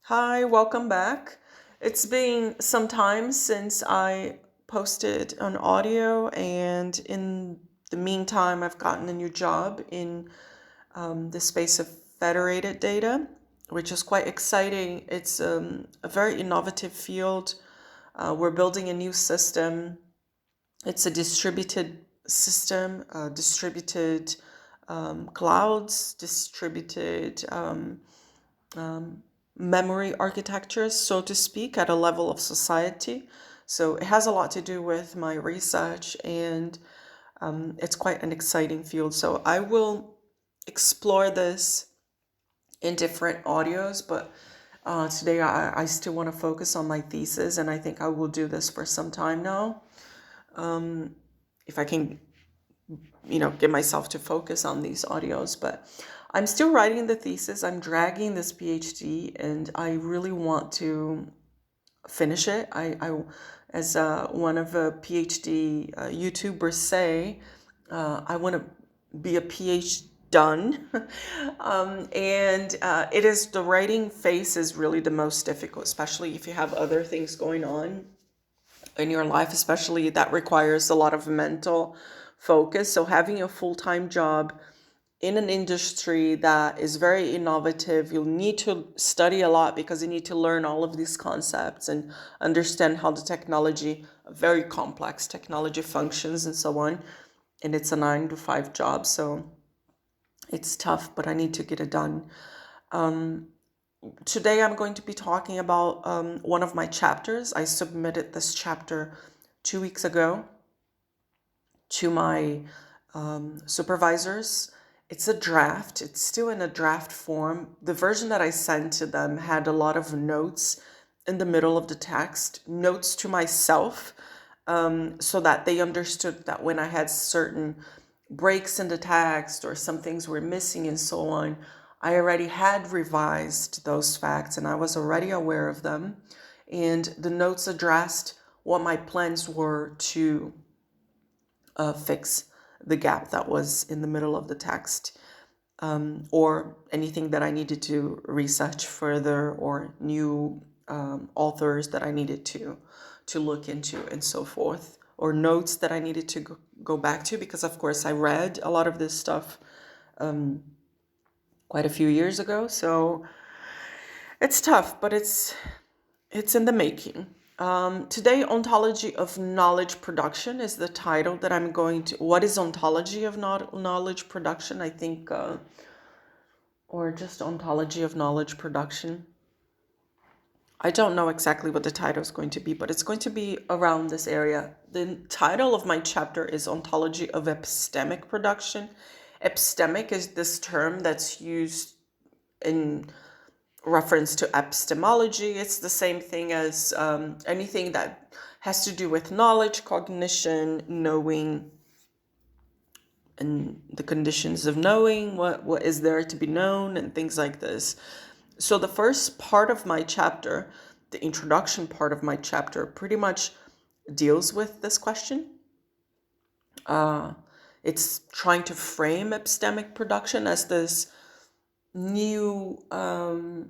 Hi, welcome back. It's been some time since I posted an audio, and in the meantime, I've gotten a new job in the space of federated data, which is quite exciting. It's a very innovative field. We're building a new system. It's a distributed system, distributed clouds, distributed memory architecture, so to speak, at a level of society. So it has a lot to do with my research, and it's quite an exciting field. So I will explore this in different audios, but today I still want to focus on my thesis, and I think I will do this for some time now. If I can get myself to focus on these audios, but I'm still writing the thesis. I'm dragging this PhD, and I really want to finish it. As one of a PhD YouTubers say, I want to be a PhD done. And it is, the writing phase is really the most difficult, especially if you have other things going on in your life, especially that requires a lot of mental focus. So having a full-time job in an industry that is very innovative, you'll need to study a lot because you need to learn all of these concepts and understand how the technology, very complex technology, functions and so on. And it's a 9 to 5 job, so it's tough, but I need to get it done. Today I'm going to be talking about one of my chapters. I submitted this chapter 2 weeks ago to my supervisors. It's a draft. It's still in a draft form. The version that I sent to them had a lot of notes in the middle of the text, notes to myself, so that they understood that when I had certain breaks in the text or some things were missing and so on, I already had revised those facts and I was already aware of them. And the notes addressed what my plans were to fix the gap that was in the middle of the text, or anything that I needed to research further, or new authors that I needed to look into and so forth, or notes that I needed to go back to, because of course I read a lot of this stuff quite a few years ago. So it's tough, but it's in the making. Today, Ontology of Knowledge Production is the title that I'm going to. What is Ontology of Knowledge Production? I think, or just Ontology of Knowledge Production. I don't know exactly what the title is going to be, but it's going to be around this area. The title of my chapter is Ontology of Epistemic Production. Epistemic is this term that's used in reference to epistemology. It's the same thing as anything that has to do with knowledge, cognition, knowing, and the conditions of knowing, what is there to be known, and things like this. So the first part of my chapter, the introduction part of my chapter, pretty much deals with this question. It's trying to frame epistemic production as this new framing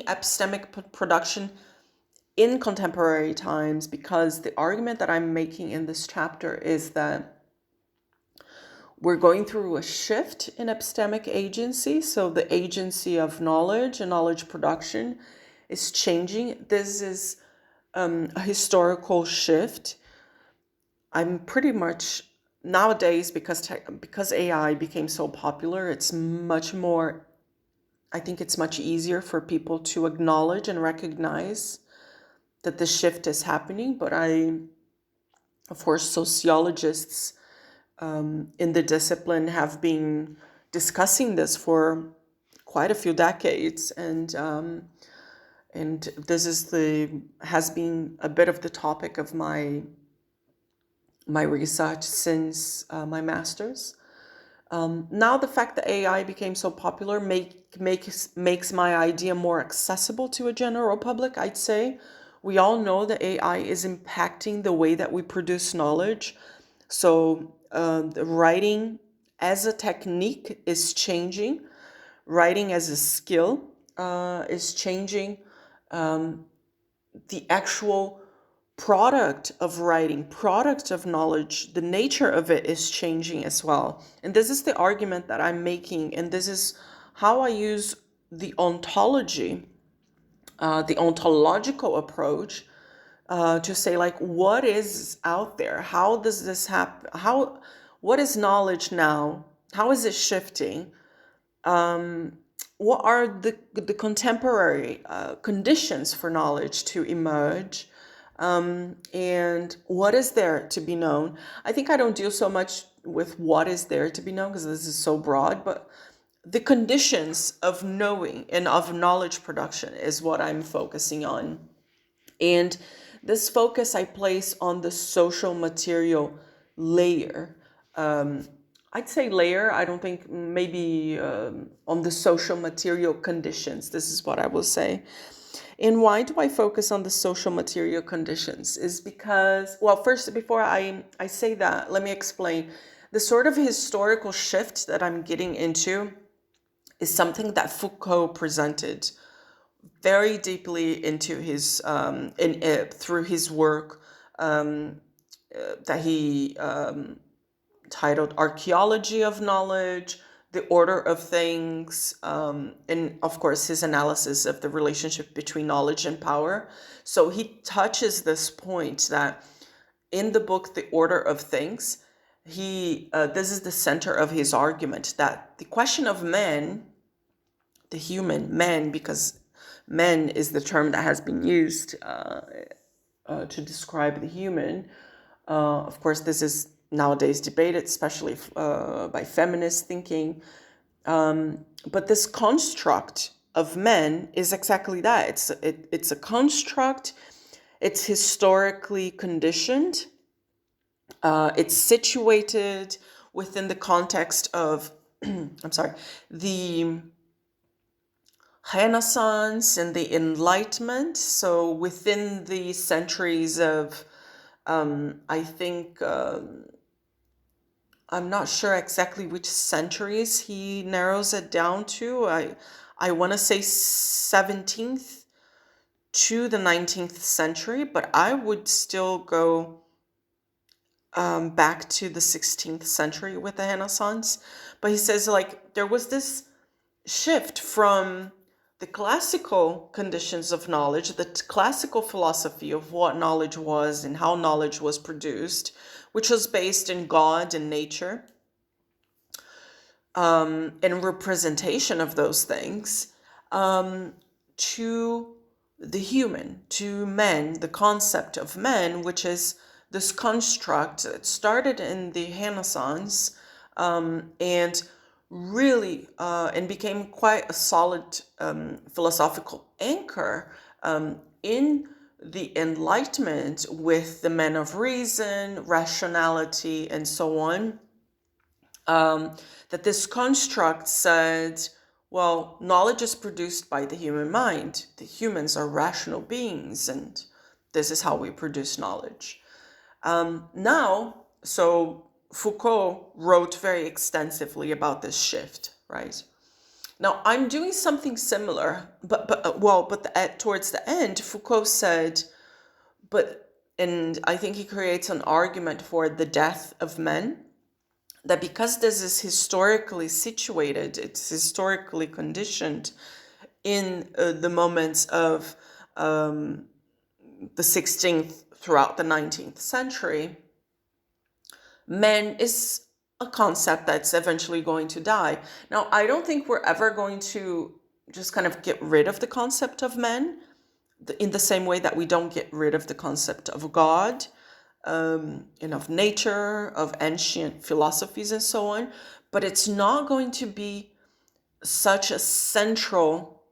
epistemic production in contemporary times, because the argument that I'm making in this chapter is that we're going through a shift in epistemic agency. So the agency of knowledge and knowledge production is changing. This is a historical shift. I'm pretty much nowadays, because AI became so popular, it's much more, I think it's much easier for people to acknowledge and recognize that the shift is happening. But of course, sociologists in the discipline have been discussing this for quite a few decades, and this has been a bit of the topic of my research since my master's. Now the fact that AI became so popular makes my idea more accessible to a general public, I'd say. We all know that AI is impacting the way that we produce knowledge. So the writing as a technique is changing. writing as a skill is changing. The actual product of writing, product of knowledge, the nature of it is changing as well. And this is the argument that I'm making, and this is how I use the ontology, the ontological approach, to say, like, what is out there? How does this happen? What is knowledge now? How is it shifting? What are the contemporary conditions for knowledge to emerge? And what is there to be known? I think I don't deal so much with what is there to be known because this is so broad, but the conditions of knowing and of knowledge production is what I'm focusing on. And this focus I place on the social material layer. I'd say layer, I don't think, maybe on the social material conditions. This is what I will say. And why do I focus on the social material conditions? Is because, well, first, before I say that, let me explain. The sort of historical shift that I'm getting into is something that Foucault presented very deeply into his through his work that he titled Archaeology of Knowledge, the Order of Things, and of course his analysis of the relationship between knowledge and power. So he touches this point that in the book The Order of Things, this is the center of his argument, that the question of man, the human man, because man is the term that has been used to describe the human. Of course, this is nowadays debated, especially by feminist thinking. But this construct of men is exactly that. It's a construct. It's historically conditioned. It's situated within the context of, I'm sorry, the Renaissance and the Enlightenment. So within the centuries of, I think, I'm not sure exactly which centuries he narrows it down to. I want to say 17th to the 19th century, but I would still go back to the 16th century with the Renaissance. But he says, like, there was this shift from the classical conditions of knowledge, the classical philosophy of what knowledge was and how knowledge was produced, which was based in God and nature, and representation of those things, to the human, to men, the concept of men, which is this construct that started in the Renaissance, and really and became quite a solid philosophical anchor in the Enlightenment with the men of reason, rationality, and so on. That this construct said, well, knowledge is produced by the human mind. The humans are rational beings, and this is how we produce knowledge. Now, so Foucault wrote very extensively about this shift, right? Now, I'm doing something similar, but towards the end, Foucault said, and I think he creates an argument for the death of men, that because this is historically situated, it's historically conditioned in the moments of the 16th throughout the 19th century, men is a concept that's eventually going to die. Now, I don't think we're ever going to just kind of get rid of the concept of men in the same way that we don't get rid of the concept of God, and of nature, of ancient philosophies, and so on. But it's not going to be such a central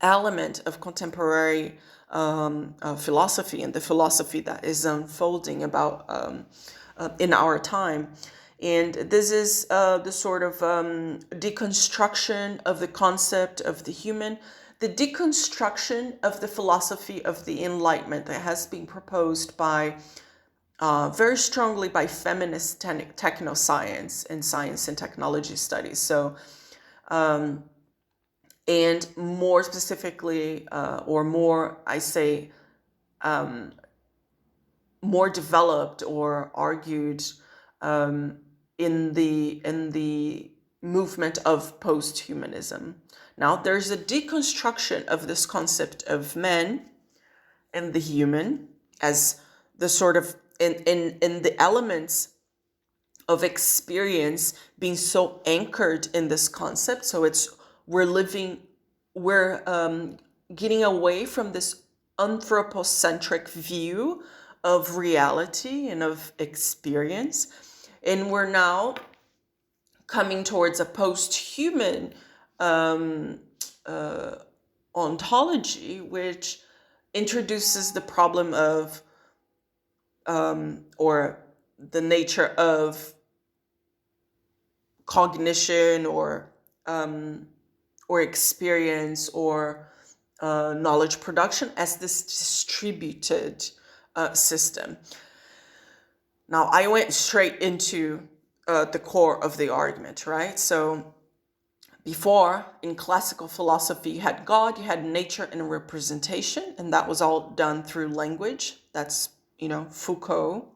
element of contemporary philosophy and the philosophy that is unfolding about in our time. And this is the sort of deconstruction of the concept of the human, the deconstruction of the philosophy of the Enlightenment that has been proposed by very strongly by feminist technoscience and science and technology studies. So and more specifically, or more, I say, more developed or argued in the movement of post-humanism. Now, there's a deconstruction of this concept of man and the human as the sort of in the elements of experience being so anchored in this concept. So we're getting away from this anthropocentric view of reality and of experience, and we're now coming towards a post-human ontology, which introduces the problem of or the nature of cognition or experience or knowledge production as this distributed system. Now, I went straight into the core of the argument, right? So before, in classical philosophy, you had God, you had nature and representation, and that was all done through language. That's, Foucault.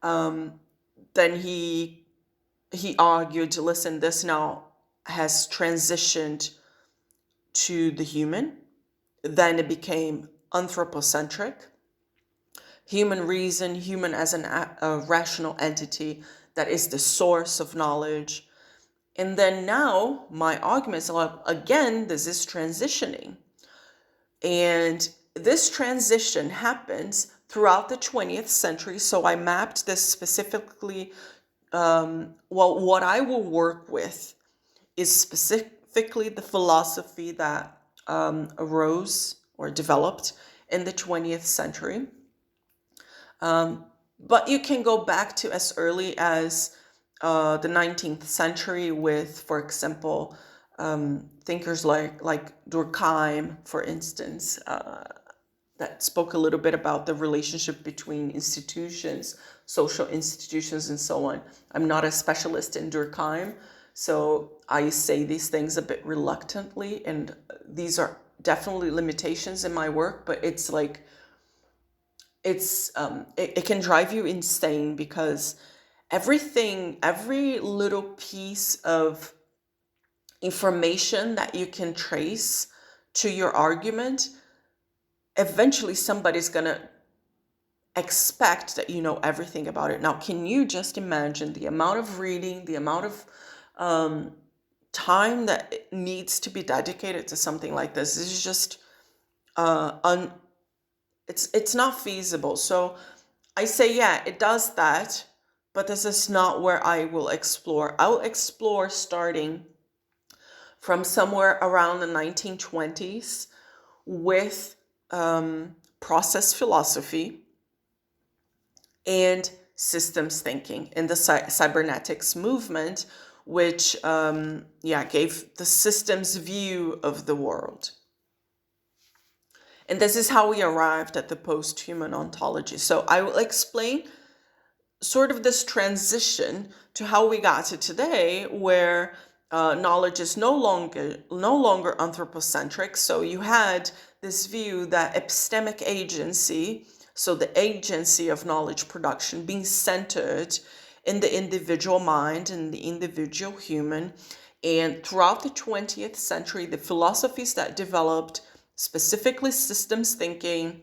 Then he argued, listen, this now has transitioned to the human. Then it became anthropocentric. Human reason, human as a rational entity that is the source of knowledge. And then now my arguments are, again, this is transitioning. And this transition happens throughout the 20th century. So I mapped this specifically. What I will work with is specifically the philosophy that arose or developed in the 20th century. But you can go back to as early as the 19th century with, for example, thinkers like Durkheim, for instance, that spoke a little bit about the relationship between institutions, social institutions, and so on. I'm not a specialist in Durkheim, so I say these things a bit reluctantly, and these are definitely limitations in my work, but it's like, it can drive you insane because every little piece of information that you can trace to your argument, eventually somebody's gonna expect that you know everything about it. Now, can you just imagine the amount of reading, the amount of time that needs to be dedicated to something like this? This is just it's not feasible. So I say, yeah, it does that, but this is not where I will explore. I'll explore starting from somewhere around the 1920s with process philosophy and systems thinking in the cybernetics movement, which gave the systems view of the world. And this is how we arrived at the post-human ontology. So I will explain sort of this transition to how we got to today, where knowledge is no longer anthropocentric. So you had this view that epistemic agency, so the agency of knowledge production, being centered in the individual mind and the individual human. And throughout the 20th century, the philosophies that developed, specifically systems thinking,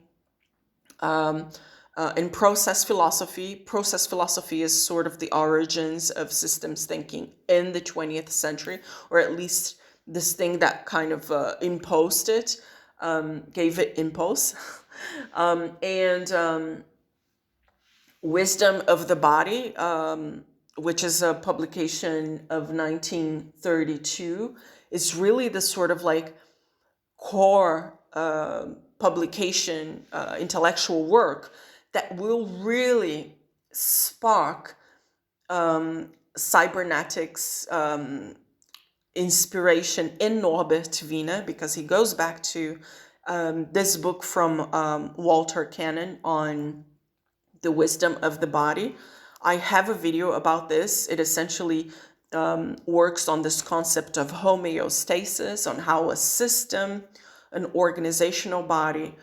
in process philosophy. Process philosophy is sort of the origins of systems thinking in the 20th century, or at least this thing that kind of imposed it, gave it impulse. And Wisdom of the Body, which is a publication of 1932, is really the sort of like core publication, intellectual work that will really spark cybernetics inspiration in Norbert Wiener, because he goes back to this book from Walter Cannon on the wisdom of the body. I have a video about this. It essentially works on this concept of homeostasis, on how a system, an organizational body,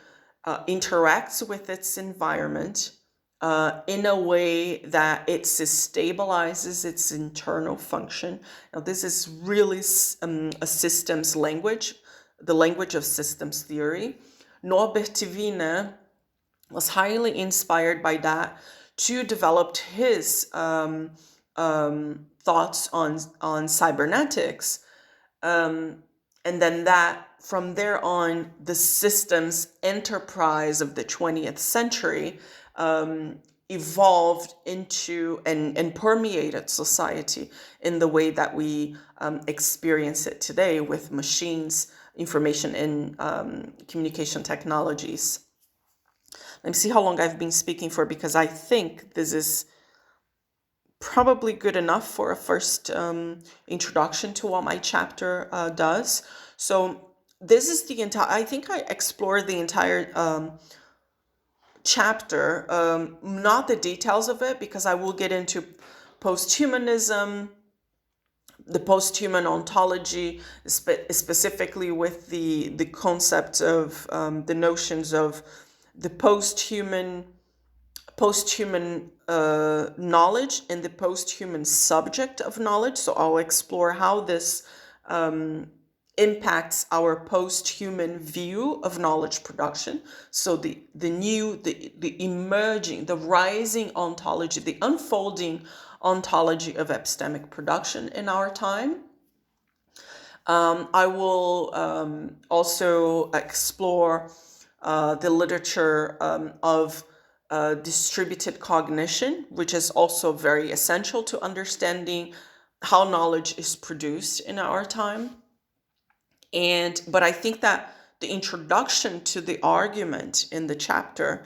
interacts with its environment in a way that it stabilizes its internal function. Now, this is really a systems language, the language of systems theory. Norbert Wiener was highly inspired by that to develop his thoughts on cybernetics. And then that from there on, the systems enterprise of the 20th century evolved into and permeated society in the way that we experience it today with machines, information, and communication technologies. Let me see how long I've been speaking for, because I think this is probably good enough for a first introduction to what my chapter does. So this is the entire, I think I explored the entire chapter, not the details of it, because I will get into posthumanism, the posthuman ontology, specifically with the concept of the notions of the posthuman knowledge and the posthuman subject of knowledge. So I'll explore how this impacts our posthuman view of knowledge production. So the emerging, the rising ontology, the unfolding ontology of epistemic production in our time. I will also explore the literature of distributed cognition, which is also very essential to understanding how knowledge is produced in our time. But I think that the introduction to the argument in the chapter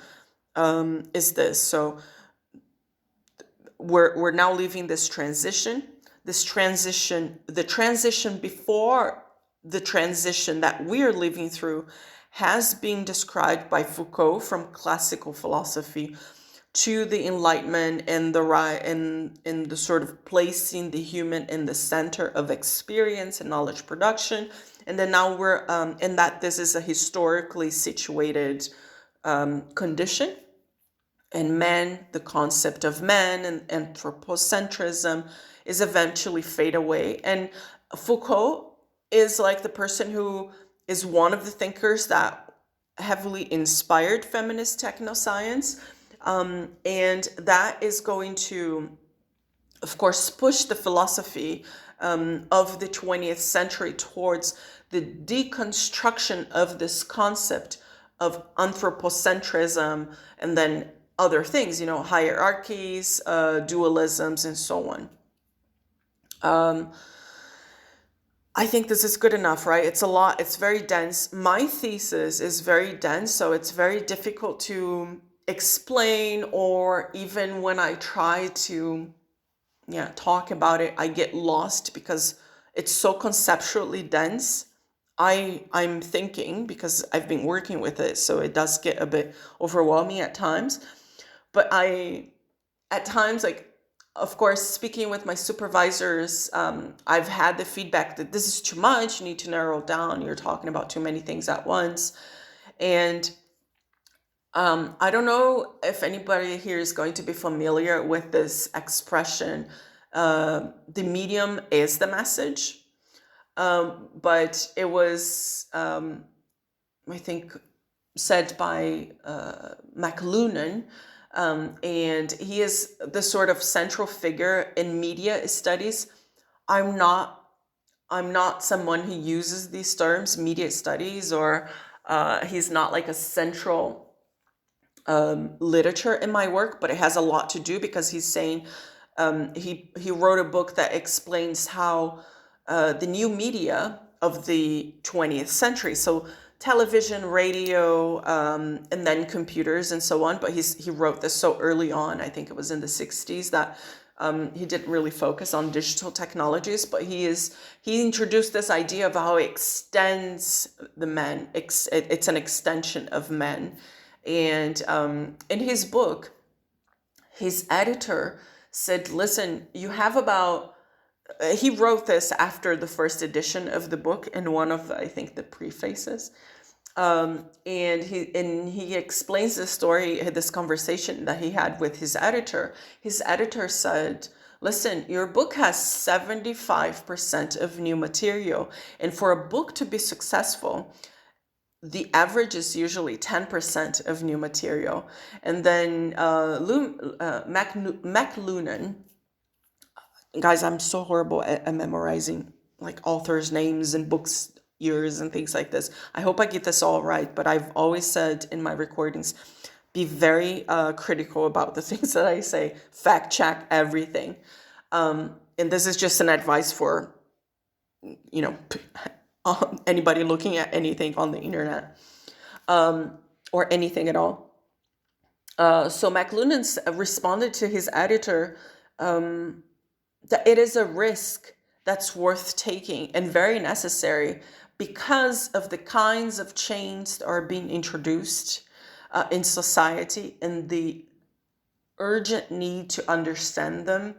is this. So we're now leaving this transition, the transition before the transition that we're living through has been described by Foucault from classical philosophy to the Enlightenment and the sort of placing the human in the center of experience and knowledge production. And then now we're in that this is a historically situated condition. And man, the concept of man and anthropocentrism is eventually fade away. And Foucault is like the person who is one of the thinkers that heavily inspired feminist technoscience. And that is going to, of course, push the philosophy of the 20th century towards the deconstruction of this concept of anthropocentrism and then other things, hierarchies, dualisms, and so on. I think this is good enough, right? It's a lot. It's very dense. My thesis is very dense, so it's very difficult to explain, or even when I try to talk about it, I get lost because it's so conceptually dense. I'm thinking, because I've been working with it, so it does get a bit overwhelming at times. But at times, of course, speaking with my supervisors, I've had the feedback that this is too much, you need to narrow down, you're talking about too many things at once. And I don't know if anybody here is going to be familiar with this expression, the medium is the message. But it was, I think, said by McLuhan, and he is the sort of central figure in media studies. I'm not someone who uses these terms, media studies, or he's not like a central literature in my work, but it has a lot to do because he's saying he wrote a book that explains how the new media of the 20th century, so television, radio, and then computers and so on. But he wrote this so early on, I think it was in the 60s, that he didn't really focus on digital technologies, but he introduced this idea of how it extends the men. It's an extension of men. And in his book, his editor said, listen, you have about he wrote this after the first edition of the book in one of, I think, the prefaces. And he explains this story, this conversation that he had with his editor. His editor said, listen, your book has 75% of new material. And for a book to be successful, the average is usually 10% of new material. And then McLuhan, guys, I'm so horrible at memorizing like authors' names and books years and things like this. I hope I get this all right, but I've always said in my recordings, be very critical about the things that I say. Fact check everything. And this is just an advice for, you know, anybody looking at anything on the internet, or anything at all. So McLuhan responded to his editor that it is a risk that's worth taking and very necessary because of the kinds of change that are being introduced in society and the urgent need to understand them.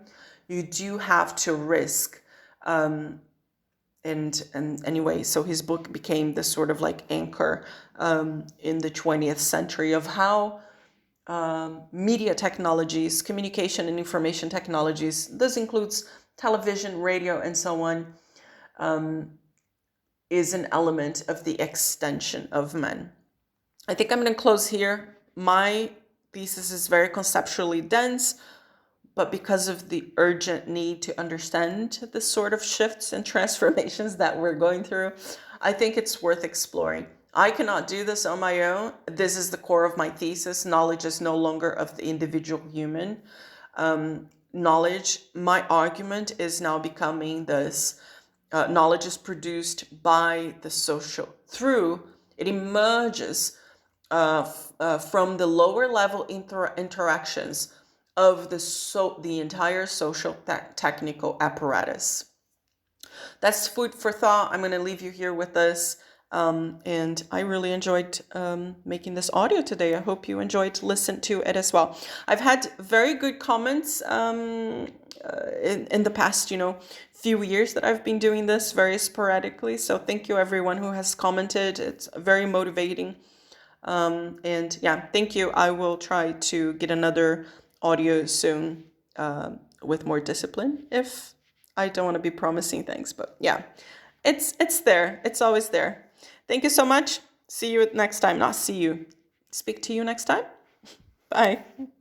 You do have to risk. And anyway, so his book became this sort of like anchor in the 20th century of how media technologies, communication and information technologies, this includes television, radio, and so on, is an element of the extension of man. I think I'm going to close here. My thesis is very conceptually dense, but because of the urgent need to understand the sort of shifts and transformations that we're going through, I think it's worth exploring. I cannot do this on my own. This is the core of my thesis. Knowledge is no longer of the individual human. Knowledge, my argument is now becoming this. Knowledge is produced by the social, it emerges from the lower level interactions of the entire social technical apparatus. That's food for thought. I'm going to leave you here with this. And I really enjoyed making this audio today. I hope you enjoyed to listen to it as well. I've had very good comments in the past, few years that I've been doing this very sporadically. So thank you everyone who has commented. It's very motivating. And yeah, thank you. I will try to get another audio soon with more discipline if I don't want to be promising things. But yeah, it's there. It's always there. Thank you so much. See you next time. Not see you. Speak to you next time. Bye.